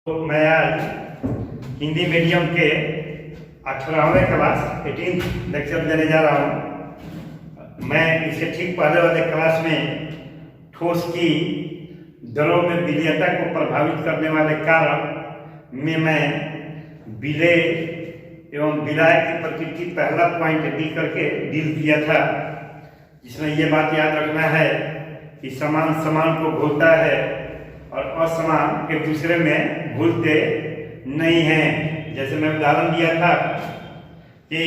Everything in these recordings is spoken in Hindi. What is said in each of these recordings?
तो मैं आज हिंदी मीडियम के 18वें क्लास 18 लेक्चर देने जा रहा हूँ। मैं इसके ठीक पहले वाले क्लास में ठोस की दरों में विलेयता को प्रभावित करने वाले कारण में मैं विलेय एवं विलाय की प्रकृति पहला पॉइंट डी करके डील किया था, जिसमें ये बात याद रखना है कि समान समान को घुलता है और असमान एक दूसरे में घुलते नहीं हैं। जैसे मैं उदाहरण दिया था कि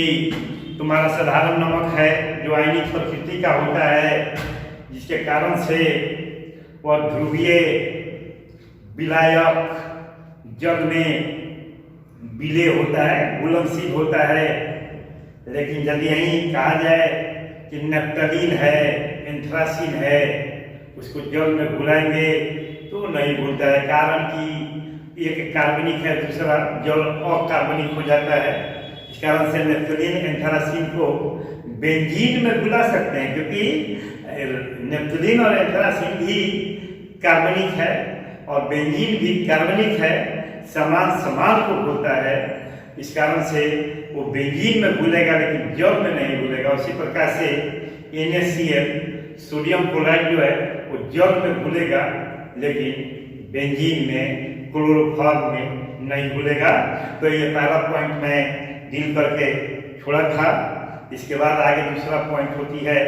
तुम्हारा साधारण नमक है जो आयनिक प्रकृति का होता है, जिसके कारण से वह ध्रुवीय विलायक जल में विलेय होता है, घुलनशील होता है। लेकिन यदि यही कहा जाए कि नफ्तालीन है, एंथ्रासीन है, उसको जल में घुलाएंगे तो नहीं घुलता है, कारण कि एक कार्बनिक है, दूसरा जल अकार्बनिक हो जाता है। इस कारण से नेप्थलीन एंथ्रासीन को बेंजीन में घुला सकते हैं, क्योंकि नेप्थलीन और एंथ्रासीन भी कार्बनिक है और बेंजीन भी कार्बनिक है, समान समान को घुलता है। इस कारण से वो बेंजीन में घुलेगा लेकिन जल में नहीं घुलेगा। उसी प्रकार से NaCl सोडियम क्लोराइड जो है वो जल में घुलेगा लेकिन बेंजीन में क्लोरोफॉर्म में नहीं घुलेगा। तो ये पहला पॉइंट मैं डील करके छोड़ा था। इसके बाद आगे दूसरा पॉइंट होती है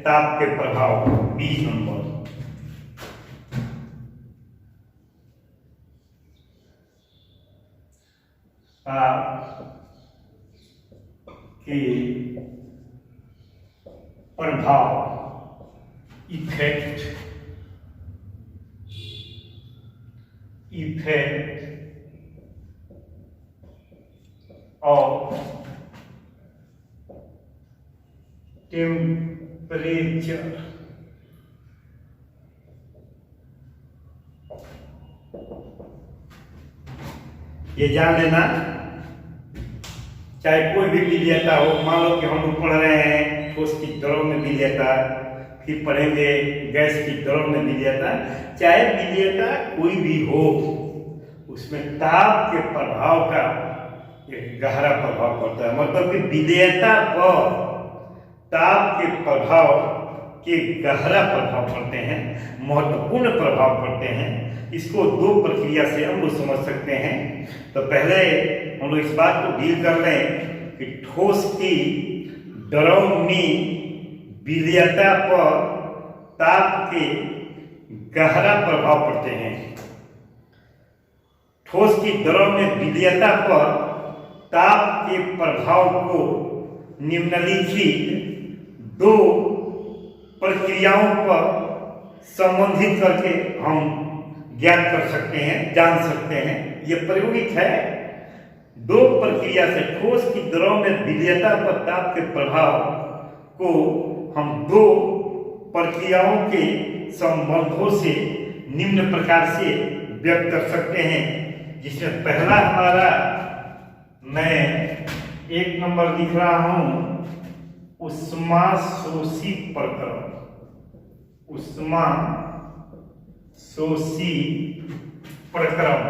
ताप के प्रभाव, 20 नंबर। ताप के प्रभाव, इफेक्ट of temperature ये जान लेना, चाहे कोई भी विलेयता हो। मान लो कि हम लोग पढ़ रहे हैं ठोस की दरों में विलेयता, फिर पढ़ेंगे गैस की दरों में विलेयता। चाहे विलेयता कोई भी हो, उसमें ताप के प्रभाव का एक गहरा प्रभाव पड़ता है। मतलब कि विलेयता पर ताप के प्रभाव के गहरा प्रभाव पड़ते हैं, महत्वपूर्ण प्रभाव पड़ते हैं। इसको दो प्रक्रिया से हम लोग समझ सकते हैं। तो पहले हम लोग इस बात को डील कर लें कि ठोस की डरावनी विलेयता पर ताप के गहरा प्रभाव पड़ते हैं। ठोस की दरों में विलेयता पर ताप के प्रभाव को निम्नलिखित दो प्रक्रियाओं पर संबंधित करके हम ज्ञात कर सकते हैं, जान सकते हैं। यह प्रायोगिक है। दो प्रक्रिया से ठोस की दरों में विलेयता पर ताप के प्रभाव को हम दो प्रक्रियाओं के संबंधों से निम्न प्रकार से व्यक्त कर सकते हैं, जिसमें पहला हमारा, मैं 1 नंबर लिख रहा हूं, ऊष्माशोषी प्रक्रम। ऊष्माशोषी प्रक्रम,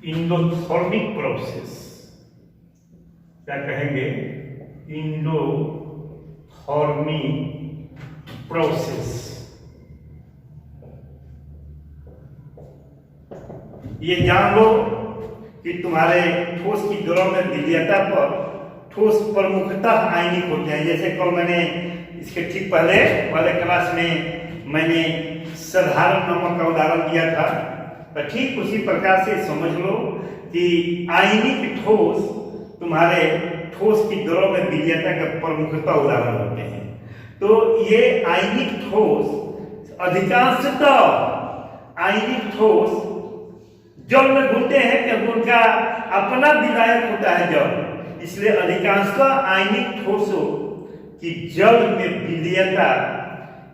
इंडोथर्मिक प्रोसेस। क्या कहेंगे? Endothermic process. ये जान लो कि तुम्हारे ठोस की दरों में विलेयता पर ठोस प्रमुखतः आयनिक होते हैं। जैसे कल मैंने इसके ठीक पहले वाले क्लास में मैंने साधारण नमक का उदाहरण दिया था, तो ठीक उसी प्रकार से समझ लो कि आयनिक ठोस तुम्हारे ठोस की दरों में विलेयता का प्रमुखतः उदाहरण होते हैं। तो ये आयनिक ठोस अधिकांशतः आयनिक ठोस जल में घुलते हैं, क्योंकि उनका अपना विलायक होता है जल। इसलिए अधिकांशतः आयनिक ठोसों की जल में विलेयता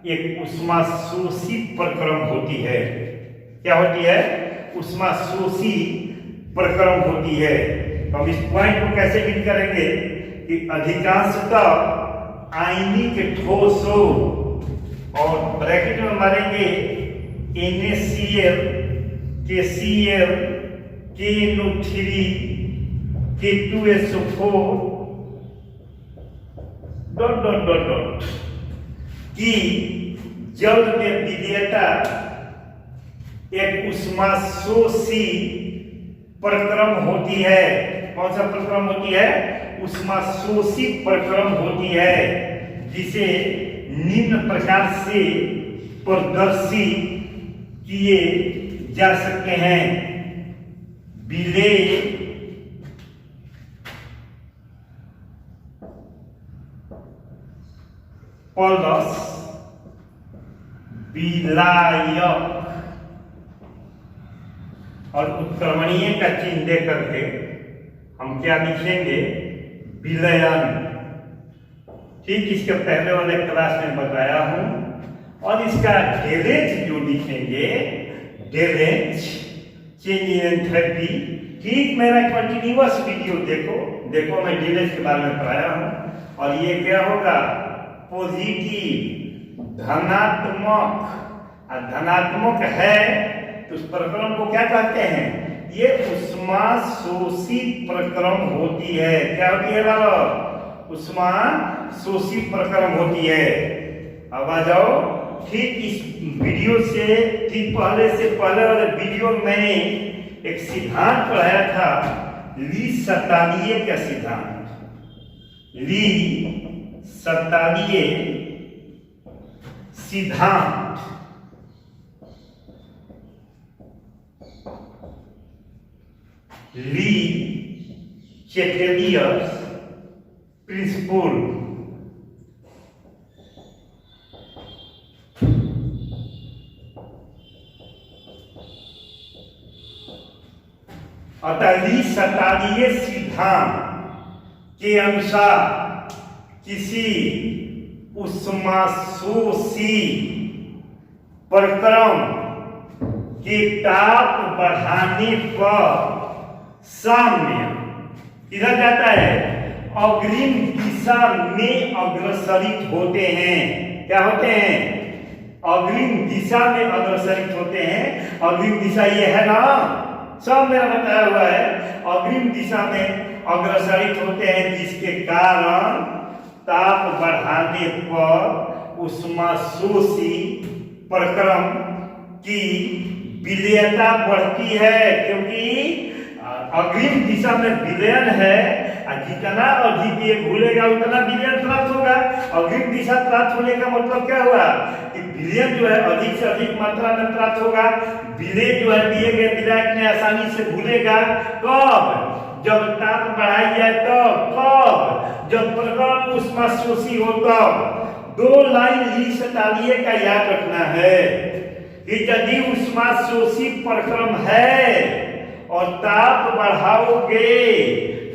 एक ऊष्माशोषी प्रक्रम होती है। क्या होती है? ऊष्माशोषी प्रक्रम होती है। तो हम इस पॉइंट को कैसे डील करेंगे कि अधिकांशतः आयनिक ठोसों और ब्रैकेट में मारेंगे NaCl, KCl, KNO3, K2SO4 dot dot dot dot कि जल में विलेयता एक उष्माशोषी प्रक्रम होती है। कौन सा प्रक्रम होती है? उष्माशोषी प्रक्रम होती है, जिसे निम्न प्रकार से प्रदर्शित किए जा सकते हैं। विलेय प्लस विलायक और उत्क्रमणीय का चिन्ह दे करके हम क्या लिखेंगे? विलयन। ठीक इसके पहले वाले क्लास में बताया हूं। और इसका डेलेज जो लिखेंगे, डेलेज चेंज इन एंथैल्पी। ठीक मेरा कंटिन्यूअस वीडियो देखो मैं डेलेज के बारे में पढ़ाया हूं। और ये क्या होगा? पॉजिटिव, धनात्मक। धनात्मक है तो उस प्रक्रम को क्या कहते हैं? ये उष्माशोषी प्रक्रम होती है। क्या होती है बालक? उष्माशोषी प्रक्रम होती है। अब आ जाओ। ठीक इस वीडियो से ठीक पहले वाले वीडियो में मैंने एक सिद्धांत पढ़ाया था, ली सतालिए का सिद्धांत। ली सतालिए सिद्धांत ली चैटेलियस प्रिंसिपल। अतः ली सतालिए सिद्धांत के अनुसार किसी उष्माशोषी प्रक्रम के ताप बढ़ाने पर साम्य किधर जाता है? अग्रिम दिशा में अग्रसरित होते हैं। क्या होते हैं? अग्रिम दिशा में अग्रसरित होते हैं। अग्रिम दिशा ये है ना, सब मेरा बताया हुआ है। अग्रिम दिशा में अग्रसरित होते हैं, जिसके कारण ताप बढ़ाने पर उष्माशोषी प्रक्रम की विलेयता बढ़ती है। क्योंकि अग्रिम दिशा में विलयन है, जितना अधिक ये घूलेगा उतना विलयन प्राप्त होगा। अग्रिम दिशा प्राप्त होने का मतलब क्या हुआ? कि विलयन जो है अधिक से अधिक मात्रा में प्राप्त होगा। विलेय जो है दिए गए विलायक में आसानी से घुलेगा। कब? जब ताप बढ़ाई जाए तब। कब? जब प्रक्रम उष्माशोषी हो तब। दो लाइन ली सतालिए का याद रखना है कि यदि उष्माशोषी प्रक्रम है और ताप बढ़ाओगे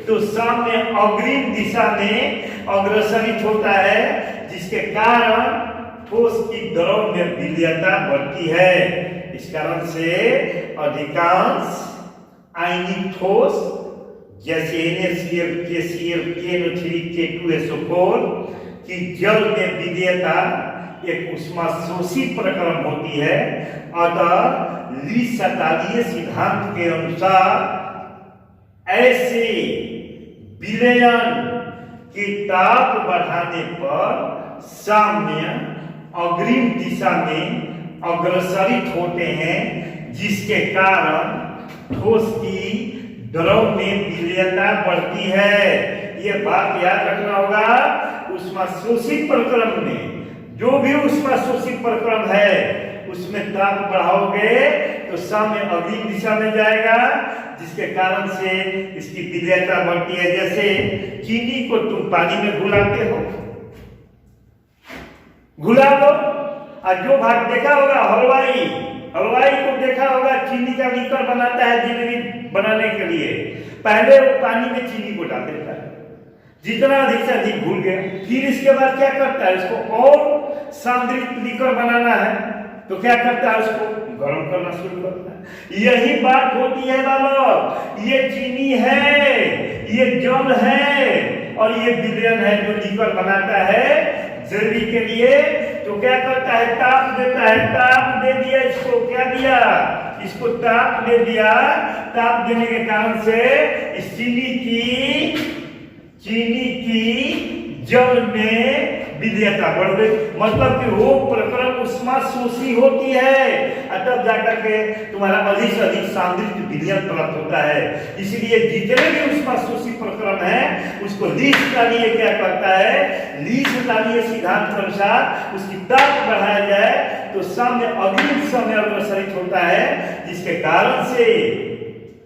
तो साम्य अग्रिम दिशा में अग्रसरित होता है, जिसके कारण ठोस की द्रव में विलेयता बढ़ती है। इस कारण से अधिकांश आयनिक ठोस जैसे NaCl, KCl, KNO3, K2SO4 की जल में विलेयता एक उष्माशोषी प्रक्रम होती है। अतः ली सतालिए सिद्धांत के अनुसार ऐसे विलयन के ताप बढ़ाने पर साम्य अग्रिम दिशा में अग्रसरित होते हैं, जिसके कारण ठोस की द्रव में विलेयता बढ़ती है। यह बात याद रखना होगा। उष्माशोषी प्रक्रम में जो भी उष्माशोषी प्रक्रम है उसमें ताप बढ़ाओगे तो साम्य अग्रिम दिशा में जाएगा, जिसके कारण से इसकी विलेयता बढ़ती है। जैसे चीनी को तुम पानी में घुलाते हो, घुला दो, और जो भाग देखा होगा हलवाई को देखा होगा चीनी का लीकर बनाता है जिलेबी बनाने के लिए। पहले वो पानी में चीनी को डाल देता है, जितना अधिक से अधिक घुल गया। फिर इसके बाद क्या करता है? इसको और सांद्रित लीकर बनाना है तो क्या करता है? उसको गर्म करना शुरू करता है। यही बात होती है बालक। ये चीनी है, ये जल है और ये विलयन है जो लीकर बनाता है जलेबी के लिए। तो क्या करता है, ताप देता है। ताप दे दिया इसको, क्या दिया, इसको ताप दे दिया। ताप देने के कारण से इस चीनी की जल में विद्युता बढ़ गई। मतलब कि वो प्रक्रम उष्मा शोषी होती है, तब जाकर के तुम्हारा अधिक से अधिक सांद्रित विद्युत प्राप्त होता है। इसलिए जितने भी उष्मा शोषी प्रक्रम है उसको लीसतालीय क्या करता है, लीसतालीय सिद्धांत के अनुसार उसकी ताप बढ़ाया जाए तो साम्य अग्रिम समय अग्रसरित होता है, जिसके कारण से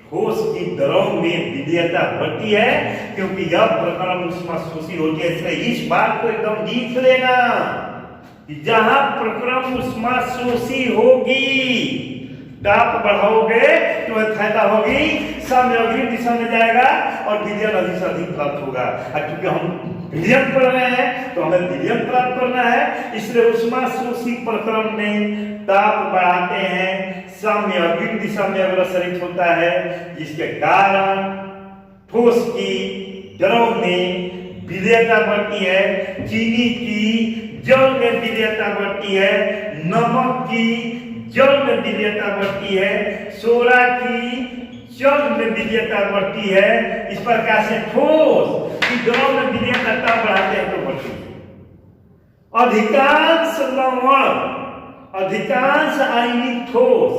ठोस की द्रव में विद्युता बढ़ती है, क्योंकि यह प्रक्रम उष्मा शोषी होती है। इसलिए इस बात को एकदम लिख लेना कि जहां प्रक्रम उष्मा शोषी होगी, ताप बढ़ाओगे तो फायदा होगी, साम्य अग्रिम दिशा में जाएगा और विद्युत अधिक से अधिक प्राप्त होगा। क्योंकि हम विद्युत पढ़ रहे हैं तो हमें विद्युत प्राप्त करना है, इसलिए उष्मा शोषी प्रक्रम में ताप बढ़ाते हैं, साम्य अग्रिम दिशा में अग्रसरित होता है, जिसके कारण ठोस की द्रव में विद्युता बढ़ती है, चीनी की जल में विद्युता बढ़ती है, नमक की जल में विद्युता बढ़ती है, सोडा की जल में विद्युता बढ़ती है। इस प्रकार से ठोस की द्रव में विद्युता बढ़ाते हैं तो बढ़ती है। अधिकांश लवण, अधिकांश आयनिक ठोस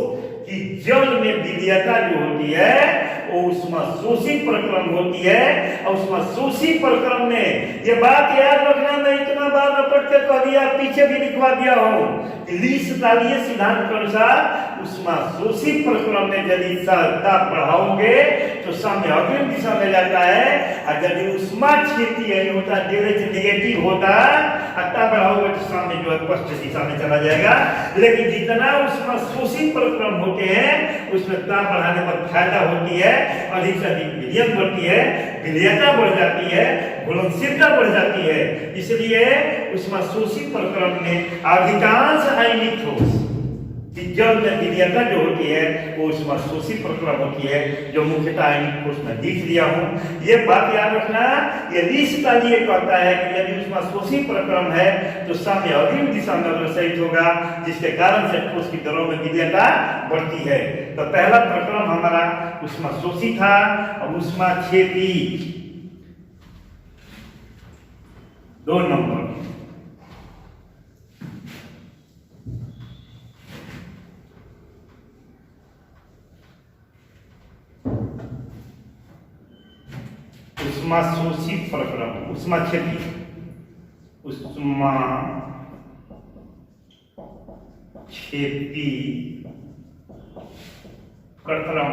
की जल में विद्युता जो होती है वो उष्मा शोषी प्रक्रम होती है। और उष्मा शोषी प्रक्रम में ये बात याद रखना, मैं इतना बार रपट के कह दिया, पीछे भी लिखवा दिया हूं, लीसतालीय सिद्धांत के अनुसार उष्मा शोषी प्रक्रम में यदि ताप बढ़ाओगे तो साम्य अग्रिम दिशा में जाता है, और यदि उष्मा क्षेत्रीय होता नेगेटिव होता ताप बढ़ाओगे तो साम्य जो है पश्चिम दिशा में चला जाएगा। लेकिन जितना उष्मा शोषी प्रक्रम होते हैं उसमें ताप बढ़ाने पर फायदा होती है, अधिक से अधिक विद्युत बढ़ती है, विद्युता बढ़ जाती है, घुलनशीलता बढ़ जाती है। इसलिए उष्मा शोषी प्रक्रम में अधिकांश आयनिक ठोस की जल में विद्युता जो होती है वो उष्मा शोषी प्रक्रम होती है, जो मुख्यतः आयनिक ठोस में लिख दिया हूं। ये बात याद रखना, ये लीसतालीय कहता है कि यदि उष्मा शोषी प्रक्रम है तो साम्य अग्रिम दिशा में अग्रसरित होगा, जिसके कारण से ठोस की द्रव में विद्युता बढ़ती है। तो पहला प्रक्रम हमारा उष्मा शोषी था। अब उष्मा क्षेपी 2 नंबर, उष्मा शोषी प्रक्रम, उष्मा क्षेपी, उष्मा क्षेपी प्रक्रम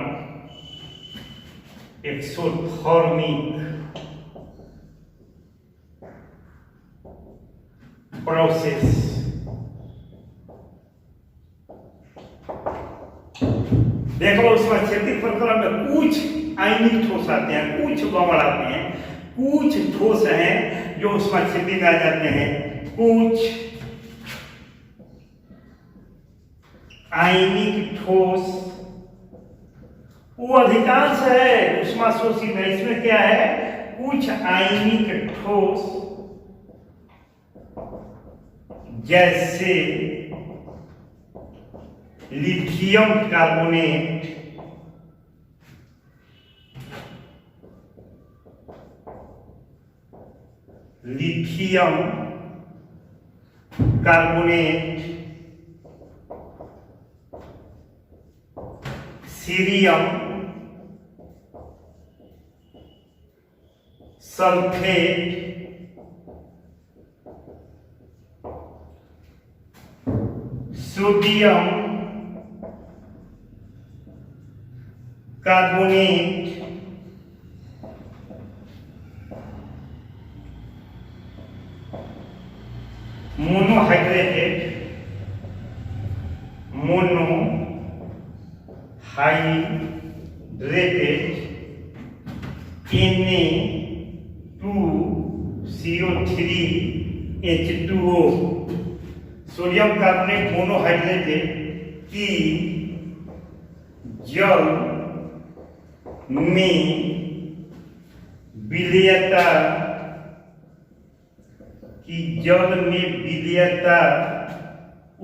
एक्सोथर्मिक प्रोसेस। देख लो, उष्मा क्षेपी प्रक्रम में कुछ आयनिक ठोस आते हैं, कुछ लवण आते हैं, कुछ ठोस हैं जो उष्मा क्षेपी में आ जाते हैं, कुछ आयनिक ठोस वो अधिकांश है उष्मा शोषी में। इसमें क्या है, कुछ आयनिक ठोस जैसे lithium carbonate, lithium carbonate, cerium sulphate, sodium carbonate, monohydrated, Na2CO3H2O, sodium carbonate monohydrated की जल में विलयता, की जल में विलयता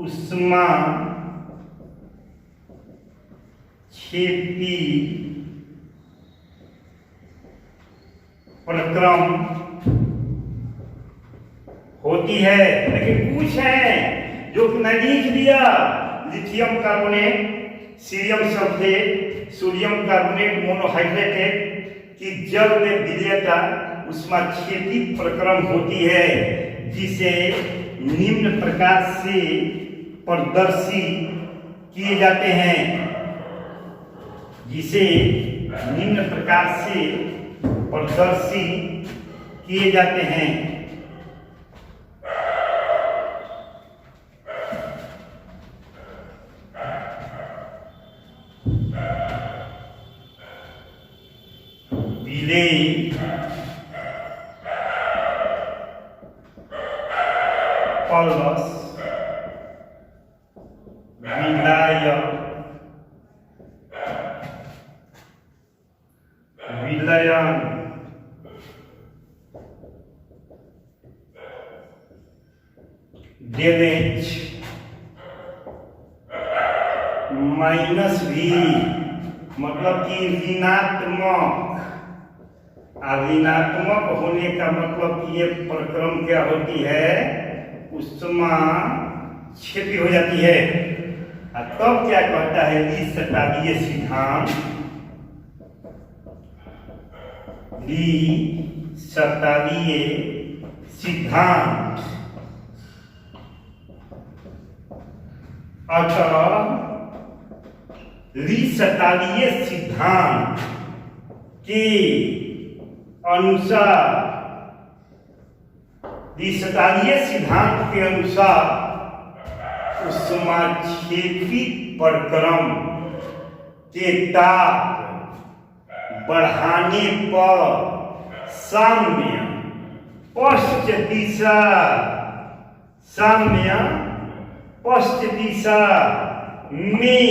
उष्मा क्षेपी प्रक्रम होती है। लेकिन कुछ है जो कि मैं लिख दिया, lithium carbonate, cerium sulphate, sodium carbonate monohydrated की जल में विलयता उष्माक्षेपी प्रक्रम होती है, जिसे निम्न प्रकार से प्रदर्शित किए जाते हैं, जिसे निम्न प्रकार से प्रदर्शित किए जाते हैं। विलेय, पल्लस, विलयन, डेलेज माइनस भी, मतलब कि ऋणात्मक। ऋणात्मक होने का मतलब कि ये प्रक्रम क्या होती है, उष्मा क्षेपी हो जाती है। तब क्या कहता है द्विशतादीय सिद्धांत, द्विशतादीय सिद्धांत। अतः द्विशतादीय सिद्धांत के अनुसार, द्विशतादीय सिद्धांत के अनुसार उष्माक्षेपी प्रक्रम के ताप बढ़ाने पर साम्य पश्च दिशा, साम्य पश्च दिशा में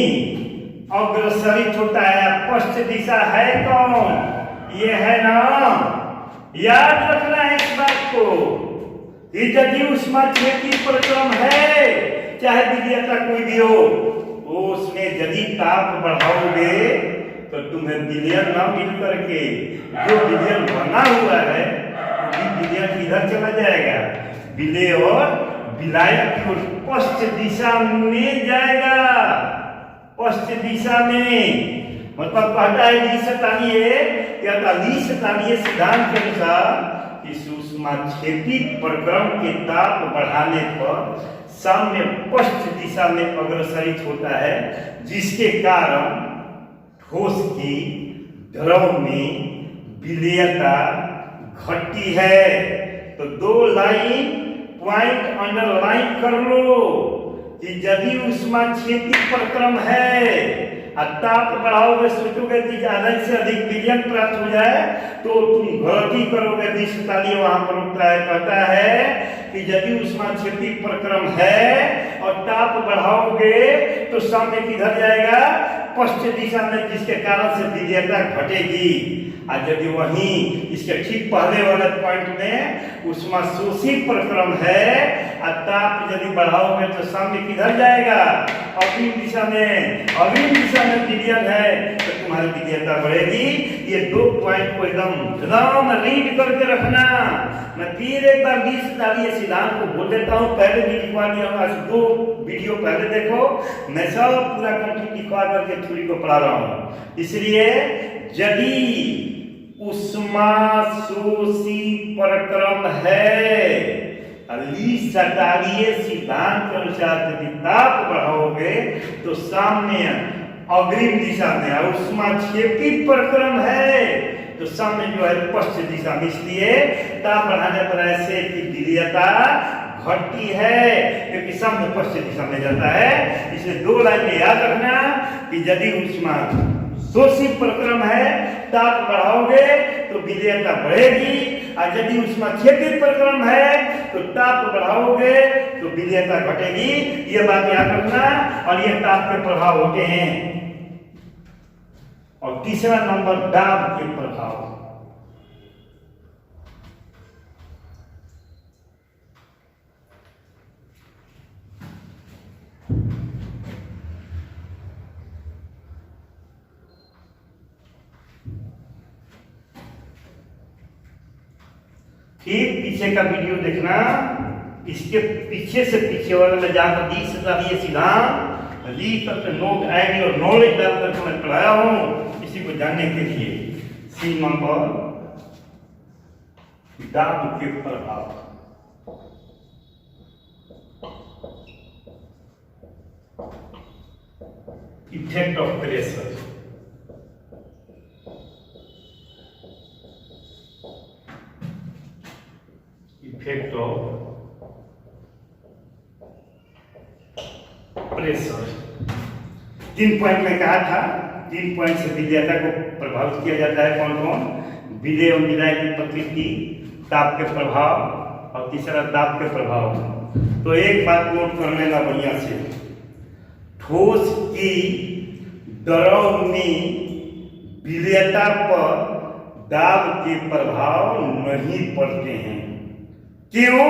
अग्रसरित होता है। पश्च दिशा है कौन, ये है ना, याद रखना है इस बात को। यदि उष्माक्षेपी प्रक्रम है, चाहे विलयता कोई भी हो, वो उसमें यदि ताप बढ़ाओगे तो तुम्हें विलयन ना मिल करके जो विलयन बना हुआ है विलयन इधर चला जाएगा, विलय और विलायक की ओर पश्चिम दिशा में जाएगा। पश्चिम दिशा में मतलब कहता है द्विशतादीय सिद्धांत के अनुसार इस उष्माक्षेपी प्रक्रम के ताप बढ़ाने पर साम्य पश्चिम दिशा में अग्रसरित होता है, जिसके कारण ठोस की द्रव में विलयता घटती है। तो दो लाइन पॉइंट अंडरलाइन कर लो कि यदि उष्माक्षेपी प्रक्रम है, ताप बढ़ाओगे, सोचोगे कि ज्यादा से अधिक विलयन प्राप्त हो जाए, तो तुम गलती करोगे। द्विशतादीय वहां पर होता है, कहता है कि यदि उष्माक्षेपी प्रक्रम है और ताप बढ़ाओगे तो सामने किधर जाएगा, पश्चिम दिशा में, जिसके कारण से विलयता घटेगी। और यदि वहीं इसके ठीक पहले वाले पॉइंट में उष्मा शोषी प्रक्रम है और ताप यदि बढ़ाओगे तो सामने किधर जाएगा, अग्रिम दिशा में। अग्रिम दिशा में विलयन है तो तुम्हारी विलयता बढ़ेगी। ये दो पॉइंट को एकदम रीड करके रखना। मैं फिर एक बार द्विशतादीय सिद्धांत को बोल देता हूँ, पहले भी लिखवा दिया, दो वीडियो पहले देखो, मैं सब पूरा कंप्लीट लिखवा करके थ्योरी को पढ़ा रहा हूँ। इसलिए यदि उष्मा शोषी प्रक्रम है, द्विशतादीय सिद्धांत के अनुसार यदि ताप बढ़ाओगे तो सामने अग्रिम दिशा में, उष्माक्षेपी प्रक्रम है तो सामने जो है पश्चिम दिशा में, इसलिए ताप बढ़ाने पर ऐसे की विलयता घटती है क्योंकि सामने पश्चिम दिशा में जाता है। इसलिए दो लाइन याद रखना कि यदि उष्मा शोषी प्रक्रम है, ताप बढ़ाओगे तो विलयता बढ़ेगी, और यदि उष्माक्षेपी प्रक्रम है तो ताप बढ़ाओगे तो विलयता घटेगी। ये बात याद रखना। और ये ताप के प्रभाव होते हैं। और तीसरा नंबर दाब के प्रभाव। फिर पीछे का वीडियो देखना, इसके पीछे से पीछे वाले में जाकर दी से ये सिद्धांत ली तक नोट आईडी और नॉलेज डाल करके मैं पढ़ाया हूं इसी को जानने के लिए। सी नंबर दाब के प्रभाव। Effect of pressure. Effect of pressure. 3 point में कहा था, 3 पॉइंट से विद्याता को प्रभावित किया जाता है। कौन कौन? विलेय और विलाय की प्रकृति, ताप के प्रभाव और तीसरा दाब के प्रभाव। तो एक बात नोट कर लेना बढ़िया से, ठोस की द्रव में विलेयता पर दाब के प्रभाव नहीं पड़ते हैं। क्यों?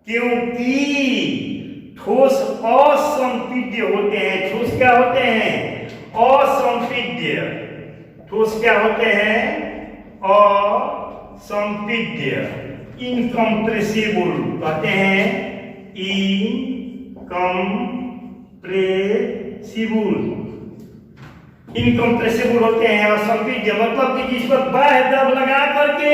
क्योंकि ठोस असंपीड्य होते हैं। ठोस क्या होते हैं? असंपीड्य। ठोस क्या होते हैं? असंपीड्य। इनकम्प्रेसिबल कहते हैं, इनकम्प्रेसिबल। इनकम्प्रेसिबल होते हैं असंपीड्य, मतलब कि जिस पर बाह्य दबाव लगा करके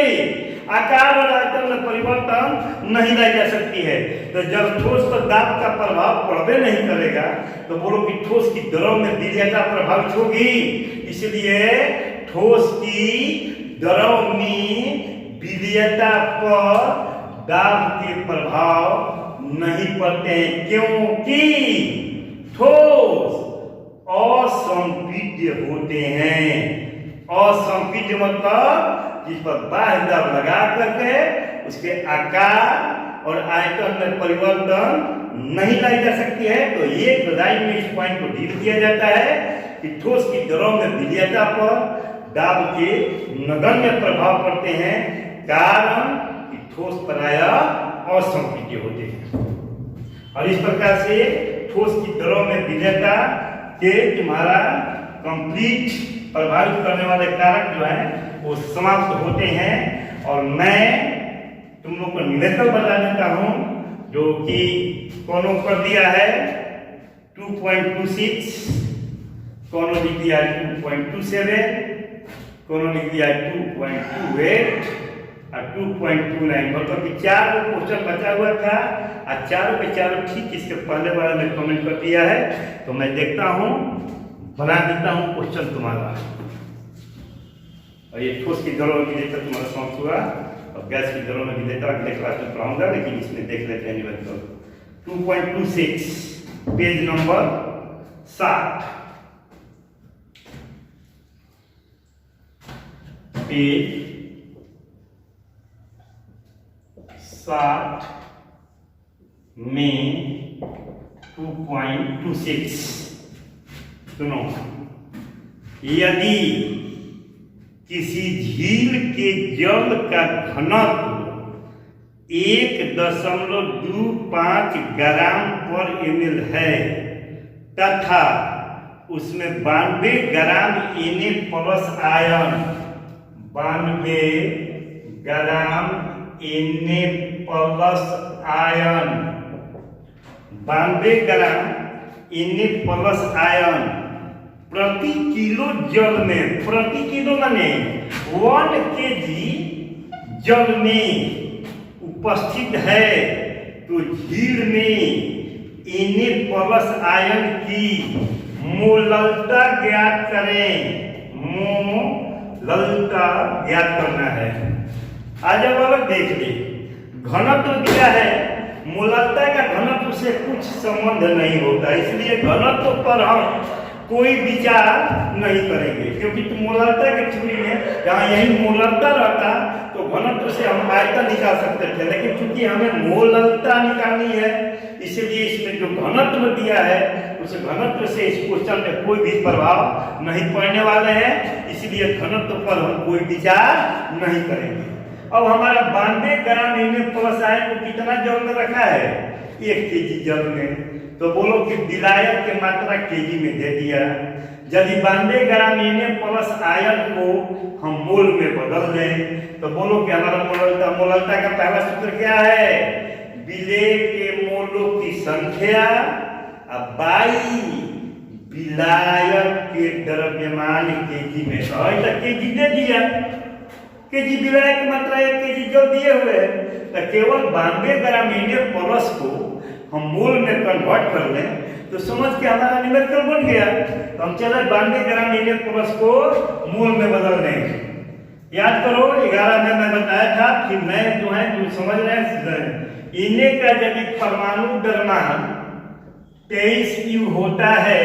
आकार और आयतन में परिवर्तन नहीं लाई जा सकती है। तो जब ठोस पर दाब का प्रभाव पड़बे नहीं करेगा तो बोलो कि ठोस की द्रव में विलेयता प्रभावित होगी। इसलिए ठोस की द्रव में विलेयता पर दाब के प्रभाव नहीं पड़ते हैं, क्योंकि ठोस असंपीड्य होते हैं। असंपीड्य मतलब जिस पर बाह्य दबाव लगा करके उसके आकार और आयतन में परिवर्तन नहीं लाई जा सकती है। तो एक लाइन में इस पॉइंट को डील किया जाता है कि ठोस की द्रव में विलेयता पर दाब के नगण्य प्रभाव पड़ते हैं, कारण कि ठोस प्रायः असंपीड्य होते हैं। और इस प्रकार से ठोस की द्रव में विलेयता के तुम्हारा कंप्लीट प्रभावित करने वाले कारक जो है वो समाप्त होते हैं। और मैं तुम लोग को निवेदन बता देता हूं, जो कि कोनो कर दिया है 2.26, कोनो लिख दिया 2.27, कोनो लिख दिया 2.28 और 2.29। मतलब कि 4 क्वेश्चन बचा हुआ था और चारों के चारों ठीक इसके पहले वाले में कमेंट कर दिया है। तो मैं देखता हूं, बना देता हूं क्वेश्चन तुम्हारा। और ये ठोस की द्रव में विलेयता तुम्हारा समाप्त हुआ और गैस की द्रव में विलेयता अगले क्लास में पढ़ाऊंगा, लेकिन इसमें देख लेते हैं निवेदन। 2.26 पेज नंबर 7, पेज 7 में 2.26 सुनो। यदि किसी झील के जल का घनत्व 1.25 ग्राम पर ml है तथा उसमें 92 ग्राम Na प्लस आयन 92 ग्राम Na प्लस आयन 92 ग्राम Na प्लस आयन प्रति किलो जल में, प्रति किलो माने 1 kg जल में उपस्थित है, तो झील में Na प्लस आयन की मोललता ज्ञात करें। मोललता ज्ञात करना है। आज अब देख ले, घनत्व दिया है, मोललता का घनत्व से कुछ संबंध नहीं होता, इसलिए घनत्व पर हम कोई विचार नहीं करेंगे, क्योंकि मोललता के थ्रू में जहाँ यही मोललता रहता तो घनत्व से हम आयतन निकाल सकते थे, लेकिन चूंकि हमें मोललता निकालनी है इसलिए इसमें जो घनत्व दिया है उस घनत्व से इस क्वेश्चन में कोई भी प्रभाव नहीं पड़ने वाले हैं, इसलिए घनत्व पर हम कोई विचार नहीं करेंगे। अब हमारा 92 ग्राम Na+ आयन को कितना जल में रखा है? 1 kg जल में। तो बोलो कि विलायक की मात्रा केजी में दे दिया। यदि 92 ग्राम Na+ आयन को हम मोल में बदल दें तो बोलो कि हमारा मोललता का पहला सूत्र क्या है? विलेय के मोलों की संख्या बाई विलायक के द्रव्यमान केजी में। केजी दे दिया, केजी विलायक की मात्रा 1 kg जो दिए हुए हैं, तो केवल 92 ग्राम Na+ को हम मोल में कन्वर्ट कर लें तो समझ के हमारा न्यूमेरिकल बन गया। तो हम चले 92 ग्राम Na+ को मोल में बदल देंगे। याद करो 11 में मैं बताया था कि मैं जो है जो समझ रहे हैं Na का यदि परमाणु द्रव्यमान 23 U होता है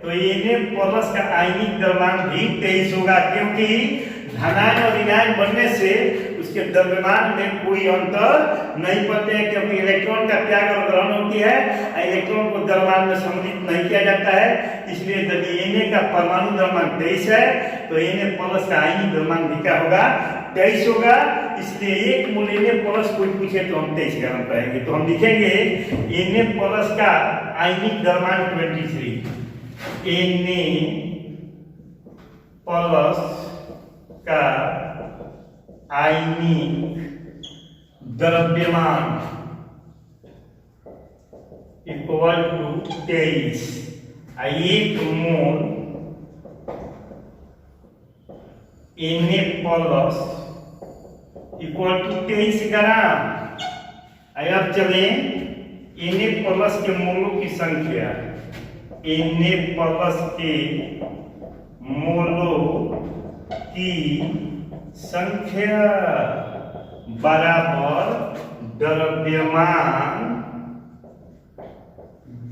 तो Na+ का आयनिक द्रव्यमान भी 23 होगा, क्योंकि धनायन और ऋणायन बनने से उसके द्रव्यमान में कोई अंतर नहीं पड़ते हैं, क्योंकि इलेक्ट्रॉन का त्याग और ग्रहण होती है, इलेक्ट्रॉन को द्रव्यमान में सम्मिलित नहीं किया जाता है। इसलिए यदि Na का परमाणु द्रव्यमान 23 है तो Na+ का आयनिक द्रव्यमान भी क्या होगा? 23 होगा। इसलिए 1 मोल Na+ कोई पूछे तो हम 23 ग्राम कहेंगे। तो हम लिखेंगे Na+ का आयनिक द्रव्यमान 23, Na+ का आयनिक द्रव्यमान इक्वल टू 23। 1 मोल Na+ इक्वल टू 23 ग्राम। अब चले Na+ के मोलों की संख्या, Na+ के मोलों की संख्या बराबर द्रव्यमान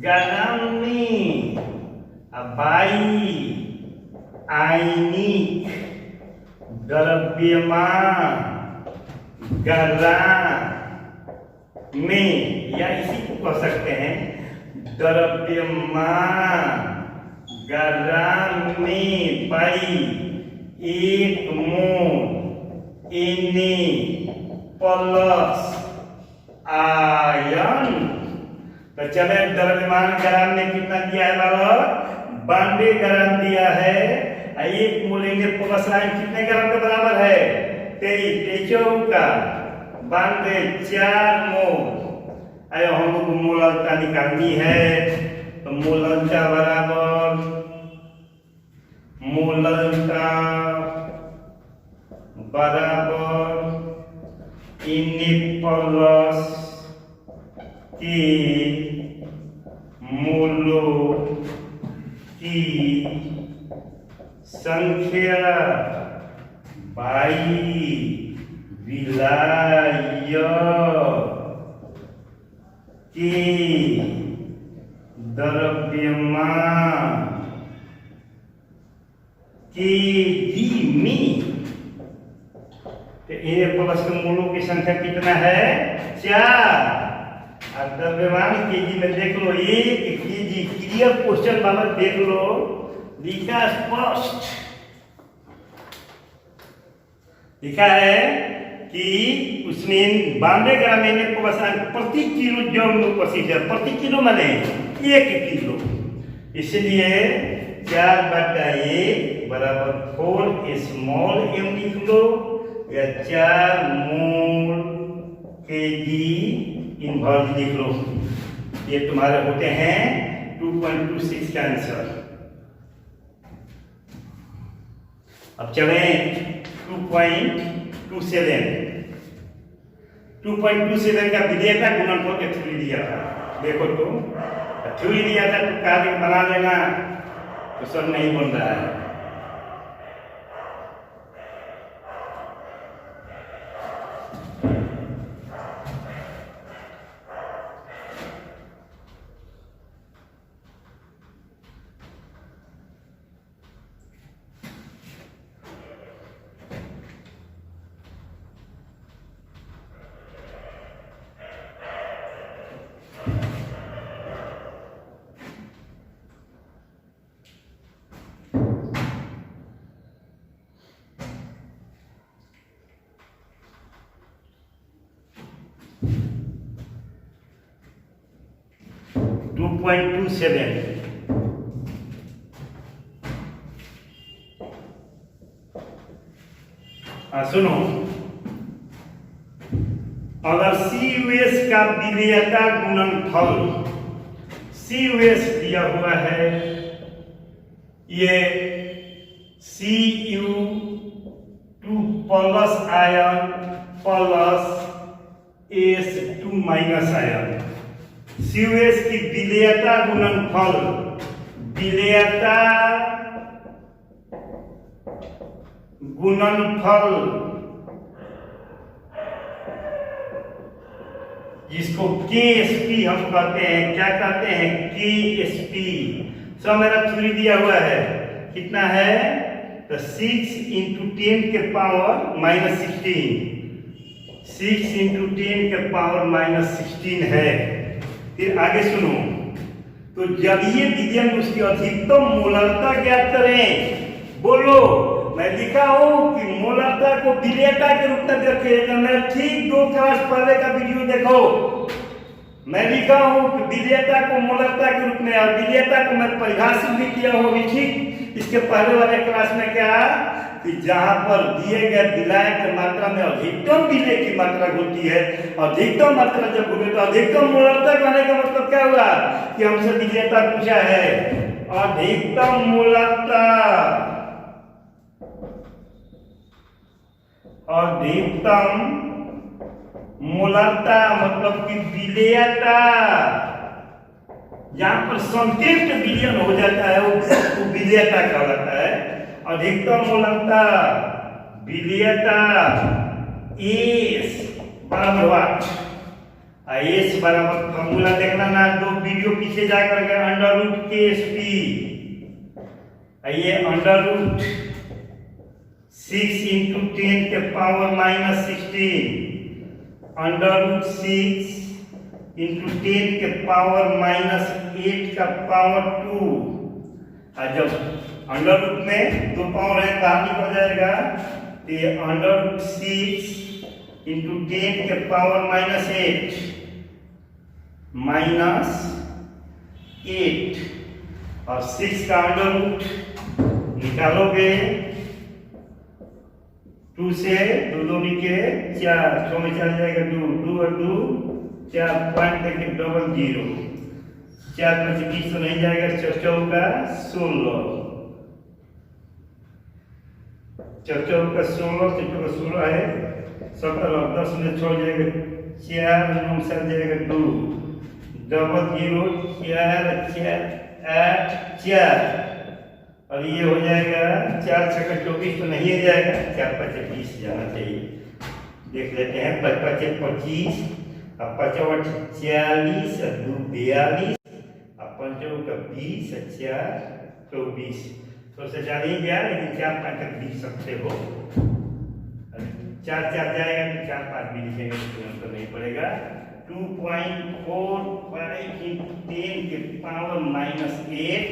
ग्राम में बाई आयनिक द्रव्यमान ग्राम में, या इसी को कह सकते हैं द्रव्यमान ग्राम में बाई 1 मोल Na+ आयन। तो चले द्रव्यमान ग्राम में कितना दिया है बाबा? 92 ग्राम दिया है। 1 मोल Na+ आयन कितने ग्राम के बराबर है? 23 का 92 4 मोल। अरे हम लोग मोललता निकालनी है, तो मोललता बराबर Na+ की मोलों की संख्या बाई विलायक के द्रव्यमान केजी में। तो Na+ के मोलों की संख्या कितना है? 4। अब द्रव्यमान केजी में देख लो, 1 kg क्लियर क्वेश्चन वाला देख लो, लिखा स्पष्ट लिखा है कि उसमें 92 ग्राम Na+ प्रति किलो जल में उपस्थित है। प्रति किलो माने 1 किलो, इसलिए 4/1 बराबर 4 स्मॉल m लिख लो, या 4 मोल kg इनवर्स लिख लो। ये तुम्हारे होते हैं 2.26 का आंसर। अब चलें 2.27। 2.27 का विधेय का गुणनफल के थ्योरी दिया था। देखो तो थ्योरी दिया था तो कार्य बना लेना, तो सब नहीं बन रहा है। 2.27। सुनो, अगर CUS का विलेयता गुणनफल CUS दिया हुआ है, ये Cu2 plus ion plus S2 minus ion, CUS की विलेयता गुणनफल, विलेयता गुणनफल जिसको KSP हम कहते हैं, क्या कहते हैं, KSP। सब मेरा थ्योरी दिया हुआ है, कितना है, तो 6 × 10 के पावर -16, 6 × 10 के पावर -16 है। फिर आगे सुनो, तो जब ये विलयन उसकी अधिकतम मोलरता ज्ञात करें, बोलो, मैं लिखा हूं कि मोलरता को विलेयता के रूप में देखिएगा। मैं ठीक 2 क्लास पहले का वीडियो देखो, मैं लिखा हूं कि विलेयता को मोलरता के रूप में, और विलेयता को मैं परिभाषित भी किया हूं भी ठीक इसके पहले वाले क्लास में। क्या कि जहां पर दिए गए विलायक की मात्रा में अधिकतम विलेय की मात्रा होती है, अधिकतम मात्रा जब होगी तो अधिकतम मोलरता कहने का मतलब क्या हुआ कि हमसे विलेयता पूछा है, अधिकतम मोलरता, अधिकतम मोलरता मतलब कि विलेयता, जहां पर संतृप्त विलयन हो जाता है वो विलेयता कहलाता है। अधिकतम मोलरता विलेयता S बराबर वाट, S बराबर फॉर्मूला देखना ना, 2 वीडियो पीछे जाकर के √KSP, ये √6 × 10 के पावर -16, √6 × 10 के पावर -8 का पावर 2, और जब अंडर रूट में 2 पावर है बाहर निकल जाएगा, तो ये √6 × 10 के पावर -8 और 6 का अंडर रूट निकालोगे, 2 से 2 2 के 4, 6 में चल जाएगा 2, 2 और 2 4, पॉइंट करके डबल 0, 4 में से 20 तो नहीं जाएगा, 4 का 16, 4 का 16, 4 का 16 है 17, और 10 में 6 जाएगा 4, 9 से जाएगा 2, डबल 0, 4 4 8 4, और ये हो जाएगा 4 6 का 24 तो नहीं हो जाएगा, 4 5 20 जाना चाहिए। देख लेते हैं, 5 5 25, अब 5 8 40, 2 42, अब 5 का 20, 4 24, तो से ज्यादा ही गया, लेकिन 4 5 तक लिख सकते हो, 4 4 जाएगा तो 4 5 भी लिखेंगे तो अंतर नहीं पड़ेगा। 2.45 × 10 के पावर -8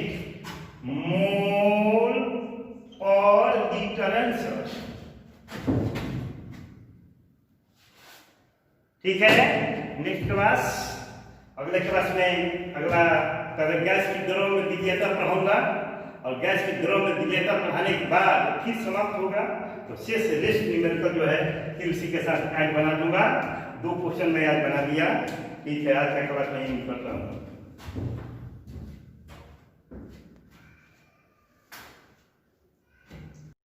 मोल और लीटर आंसर, ठीक है। नेक्स्ट क्लास, अगले क्लास में अगला गैस की दरों में विलेयता पढ़ाऊंगा, और गैस की दरों में विलेयता पढ़ाने के बाद फिर समाप्त होगा, तो शेष रेस्ट न्यूमेरिकल जो है फिर उसी के साथ ऐड बना दूंगा। 2 क्वेश्चन मैं आज बना दिया, ठीक है। आज का क्लास नहीं करता हूँ।